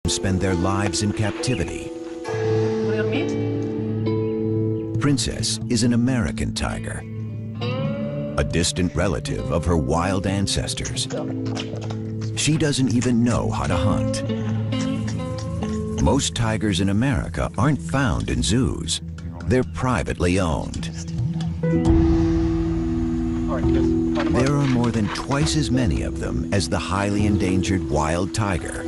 spend their lives in captivity. Princess is an American tiger, a distant relative of her wild ancestors. She doesn't even know how to hunt. Most tigers in America aren't found in zoos. They're privately owned. There are more than twice as many of them as the highly endangered wild tiger.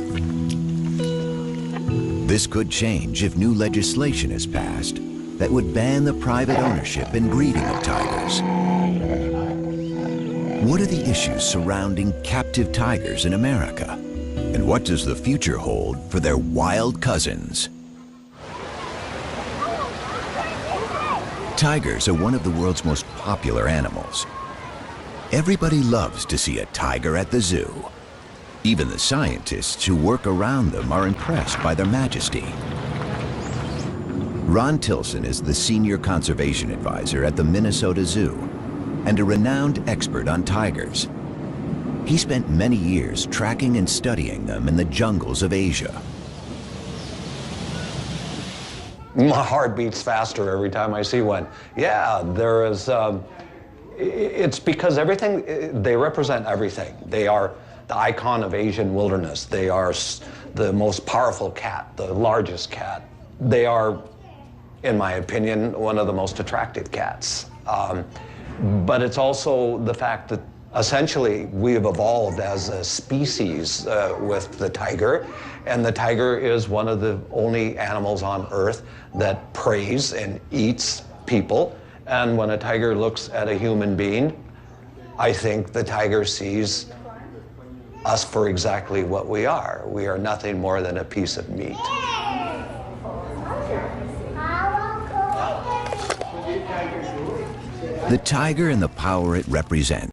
This could change if new legislation is passed that would ban the private ownership and breeding of tigers. What are the issues surrounding captive tigers in America? And what does the future hold for their wild cousins? Tigers are one of the world's most popular animals. Everybody loves to see a tiger at the zoo. Even the scientists who work around them are impressed by their majesty. Ron Tilson is the senior conservation advisor at the Minnesota Zoo and a renowned expert on tigers. He spent many years tracking and studying them in the jungles of Asia. My heart beats faster every time I see one. Yeah, there is, it's because everything, they represent everything. They are the icon of Asian wilderness. They are the most powerful cat, the largest cat. They are, in my opinion, one of the most attractive cats. But it's also the fact that essentially we have evolved as a species with the tiger, and the tiger is one of the only animals on Earth that preys and eats people. And when a tiger looks at a human being, I think the tiger sees us for exactly what we are. We are nothing more than a piece of meat. The tiger and the power it represents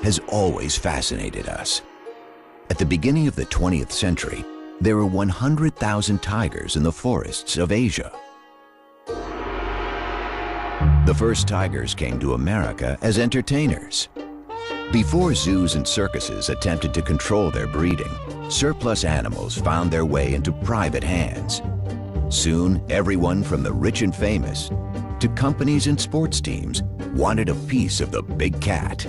has always fascinated us. At the beginning of the 20th century, there were 100,000 tigers in the forests of Asia. The first tigers came to America as entertainers. Before zoos and circuses attempted to control their breeding, surplus animals found their way into private hands. Soon, everyone from the rich and famous to companies and sports teams wanted a piece of the big cat.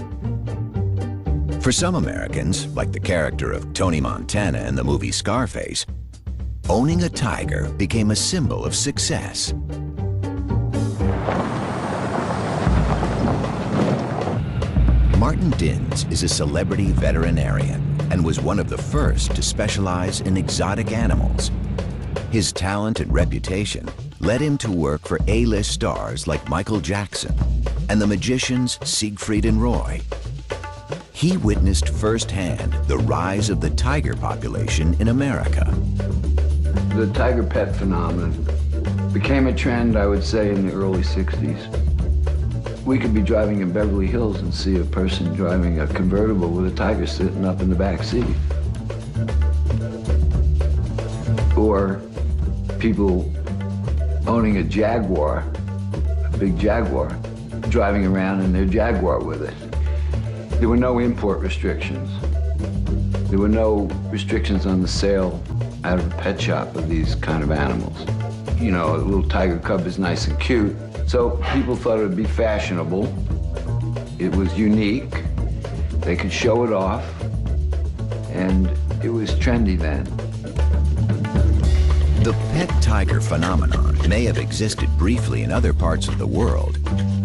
For some Americans, like the character of Tony Montana in the movie Scarface, owning a tiger became a symbol of success. Martin Dins is a celebrity veterinarian and was one of the first to specialize in exotic animals. His talent and reputation led him to work for A-list stars like Michael Jackson and the magicians Siegfried and Roy. He witnessed firsthand the rise of the tiger population in America. The tiger pet phenomenon became a trend, I would say, in the early 60s. We could be driving in Beverly Hills and see a person driving a convertible with a tiger sitting up in the back seat. Or people owning a Jaguar, a big Jaguar, driving around in their Jaguar with it. There were no import restrictions. There were no restrictions on the sale out of a pet shop of these kind of animals. You know, a little tiger cub is nice and cute, so people thought it would be fashionable. It was unique. They could show it off, and it was trendy then. The pet tiger phenomenon may have existed briefly in other parts of the world,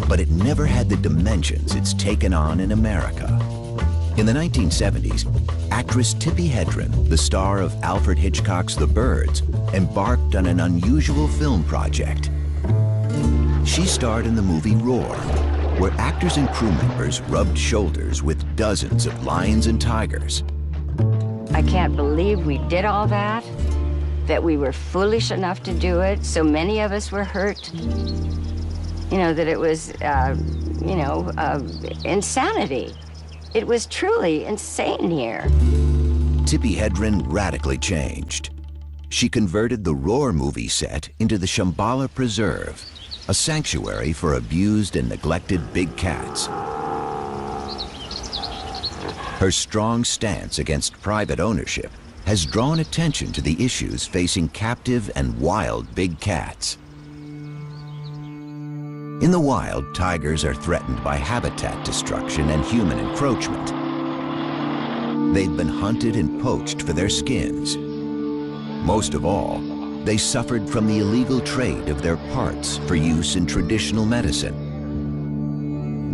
but it never had the dimensions it's taken on in America. In the 1970s, actress Tippi Hedren, the star of Alfred Hitchcock's The Birds, embarked on an unusual film project. She starred in the movie Roar, where actors and crew members rubbed shoulders with dozens of lions and tigers. I can't believe we did all that we were foolish enough to do it. So many of us were hurt. You know, that it was, insanity. It was truly insane here. Tippi Hedren radically changed. She converted the Roar movie set into the Shambhala Preserve, a sanctuary for abused and neglected big cats. Her strong stance against private ownership has drawn attention to the issues facing captive and wild big cats. In the wild, tigers are threatened by habitat destruction and human encroachment. They've been hunted and poached for their skins. Most of all, they suffered from the illegal trade of their parts for use in traditional medicine.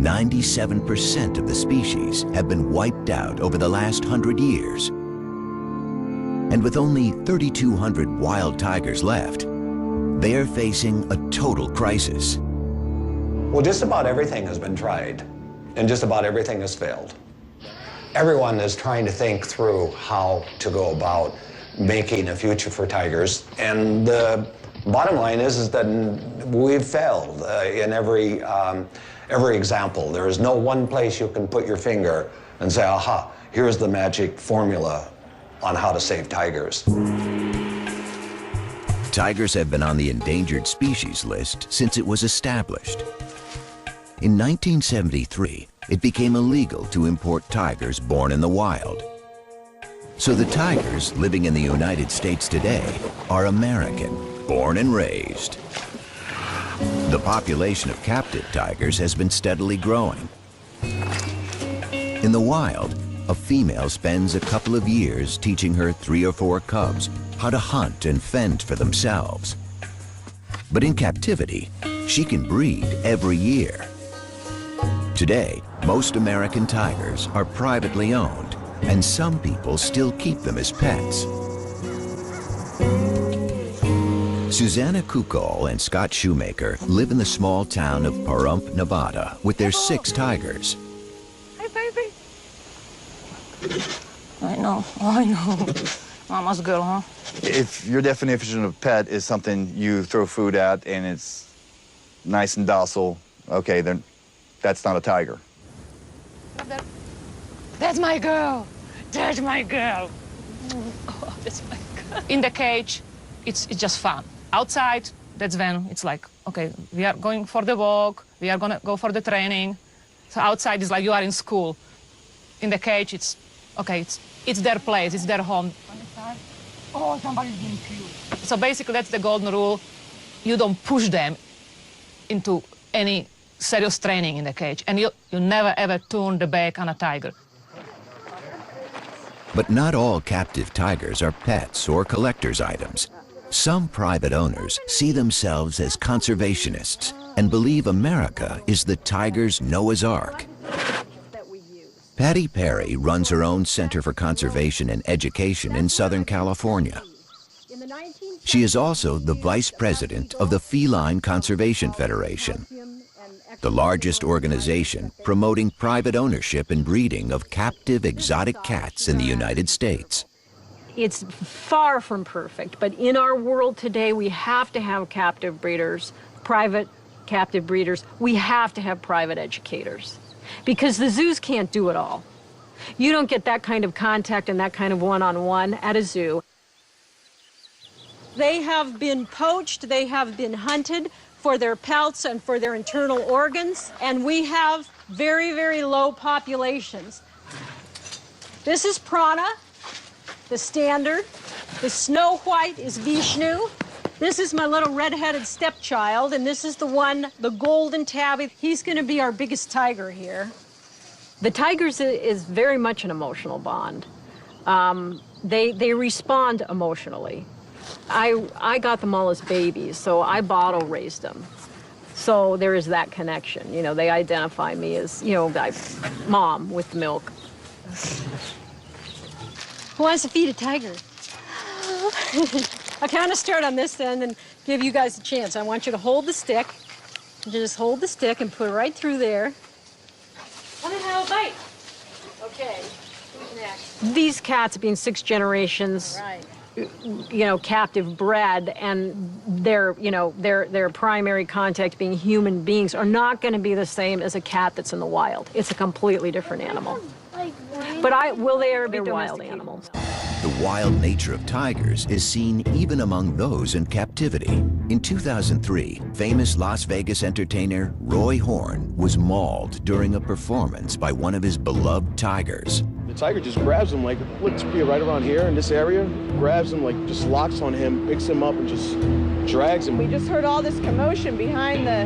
97% of the species have been wiped out over the last 100 years. And with only 3,200 wild tigers left, they are facing a total crisis. Well, just about everything has been tried, and just about everything has failed. Everyone is trying to think through how to go about making a future for tigers, and the bottom line is that we've failed in every example. There is no one place you can put your finger and say, aha, here's the magic formula on how to save tigers. Tigers have been on the endangered species list since it was established. In 1973, it became illegal to import tigers born in the wild. So the tigers living in the United States today are American, born and raised. The population of captive tigers has been steadily growing. In the wild, a female spends a couple of years teaching her 3 or 4 cubs how to hunt and fend for themselves. But in captivity, she can breed every year. Today, most American tigers are privately owned, and some people still keep them as pets. Susanna Kukol and Scott Shoemaker live in the small town of Pahrump, Nevada, with their 6 tigers. Hi, baby. I know. Mama's girl, huh? If your definition of pet is something you throw food at and it's nice and docile, okay, then that's not a tiger. That's my girl. That's my girl. Oh, that's my girl. In the cage, it's just fun. Outside, that's when it's like, okay, we are going for the walk, we are gonna go for the training. So outside is like you are in school. In the cage, it's, okay, it's their place, it's their home. Oh, somebody's being cute. So basically, that's the golden rule. You don't push them into any serious training in the cage, and you never ever turn the back on a tiger. But not all captive tigers are pets or collector's items. Some private owners see themselves as conservationists and believe America is the tiger's Noah's Ark. Patty Perry runs her own Center for Conservation and Education in Southern California. She is also the vice president of the Feline Conservation Federation, the largest organization promoting private ownership and breeding of captive exotic cats in the United States. It's far from perfect, but in our world today, we have to have captive breeders, private captive breeders. We have to have private educators, because the zoos can't do it all. You don't get that kind of contact and that kind of one-on-one at a zoo. They have been poached, they have been hunted for their pelts and for their internal organs, and we have very, very low populations. This is Prana, the standard. The snow white is Vishnu. This is my little red-headed stepchild, and this is the one, the golden tabby. He's going to be our biggest tiger here. The tigers is very much an emotional bond. They respond emotionally. I got them all as babies, so I bottle raised them. So there is that connection. You know, they identify me as, you know, mom with the milk. Who wants to feed a tiger? I'll kind of start on this end and give you guys a chance. I want you to hold the stick. Just hold the stick and put it right through there. Come and have a bite. Okay, who's next? These cats being 6 generations, right, you know, captive bred, and their primary contact being human beings are not going to be the same as a cat that's in the wild. It's a completely different animal. But will they ever be wild animals? The wild nature of tigers is seen even among those in captivity. In 2003, famous Las Vegas entertainer Roy Horn was mauled during a performance by one of his beloved tigers. The tiger just grabs him, like, looks to be right around here in this area, grabs him, like, just locks on him, picks him up, and just drags him. We just heard all this commotion behind the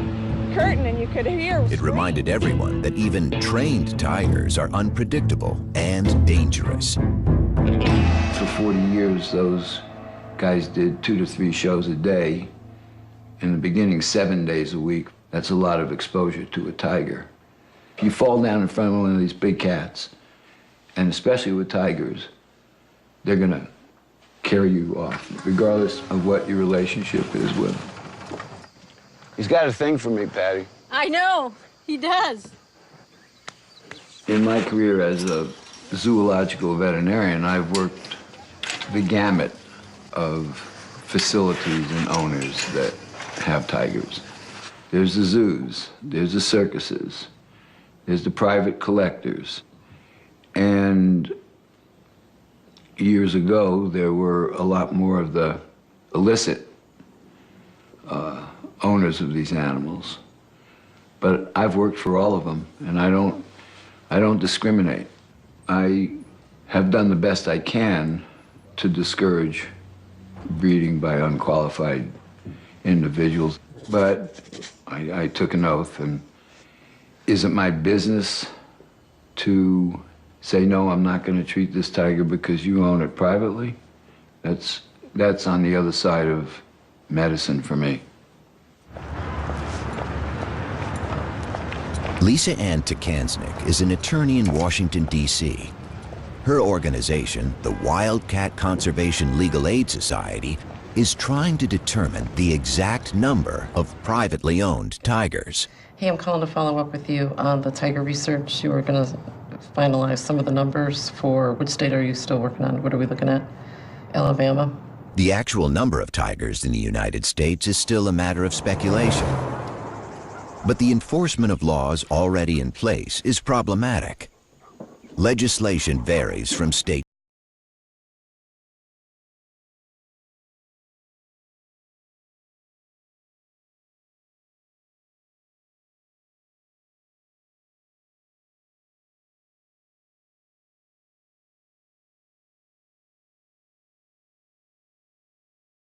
curtain, and you could hear. It reminded everyone that even trained tigers are unpredictable and dangerous. For 40 years, those guys did 2 to 3 shows a day. In the beginning, 7 days a week. That's a lot of exposure to a tiger. If you fall down in front of one of these big cats, and especially with tigers, they're gonna carry you off, regardless of what your relationship is with them. He's got a thing for me, Patty. I know, he does. In my career as a zoological veterinarian, I've worked the gamut of facilities and owners that have tigers. There's the zoos, there's the circuses, there's the private collectors. And years ago, there were a lot more of the illicit owners of these animals. But I've worked for all of them, and I don't discriminate. I have done the best I can to discourage breeding by unqualified individuals. But I took an oath, and is it my business to say, no, I'm not going to treat this tiger because you own it privately? That's on the other side of medicine for me. Lisa Ann Takansnick is an attorney in Washington, D.C. Her organization, the Wildcat Conservation Legal Aid Society, is trying to determine the exact number of privately owned tigers. Hey, I'm calling to follow up with you on the tiger research. You were going to finalize some of the numbers for which state are you still working on? What are we looking at? Alabama? The actual number of tigers in the United States is still a matter of speculation. But the enforcement of laws already in place is problematic. Legislation varies from state